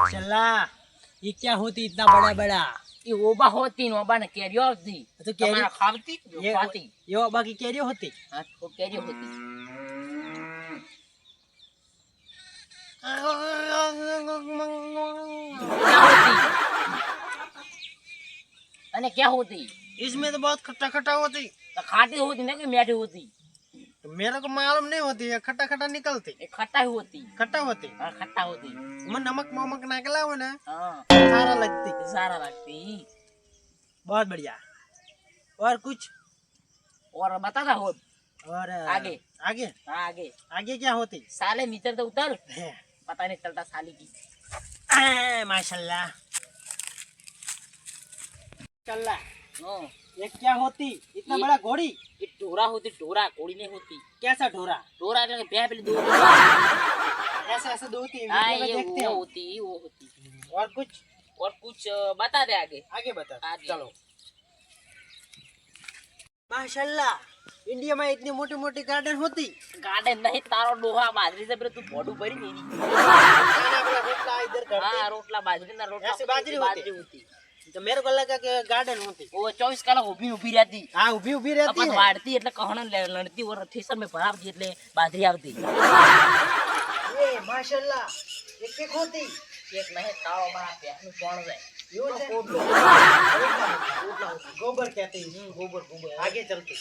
माशाल्लाह, ये क्या होती इतना बड़ा बड़ा? ये ओबा होती ओबा ने कैरियो होती तो कैरियो खाती जो खाती ये ओबा की कैरियो होती। हाँ वो कैरियो होती क्या होती अने क्या होती? इसमें तो बहुत खट्टा खट्टा होती। तो खाटी होती ना कि मीठी होती? तो मेरे को मालूम नहीं होती, ये खट्टा खट्टा निकलती। ये खट्टा ही होती। खट्टा होती। हाँ खट्टा होती। मैं नमक वमक निकला हो ना, हाँ सारा लगती। सारा लगती। बहुत बढ़िया। और कुछ? और बता ना हो और आगे आगे हाँ आगे आगे क्या होती? साले नीचे तो उतर पता नहीं चलता साली की। माशाल्लाह चल्ला। हाँ ये क्या होती इतना बड़ा घोड़ी? ये डोरा होती डोरा कोड़ी नहीं होती। कैसा ढोरा? डोरा लगे ब्याह पहले दो ऐसे ऐसे दो होती है, हाँ वीडियो में ये देखते वो हैं। होती वो होती। और कुछ? और कुछ बता दे आगे आगे बता। आगे। चलो। माशाल्लाह, इंडिया में इतनी मोटी मोटी गार्डन होती। गार्डन नहीं तारो डोहा बाजरी से फिर तू फोटो भरी मेरी। खाना वाला रोटला इधर करते। हाँ रोटला बाजरी ना रोटला ऐसे बाजरी होती। तो मेरे को लगा कि गार्डन होती। वो 24 कलाक उभी उभी रहती। हाँ उभी उभी रहती अपन है। वाड़ती એટલે કહણ લડતી और થેસર में ભરાવતી એટલે બાજરી આવતી। ये माशाल्लाह, ये क्या होती? એક નહીં તારો બા પેનું કોણ જાય यो से કોટલો रोटला होती। गोबर कहते हैं। गोबर गोबर आगे चलते।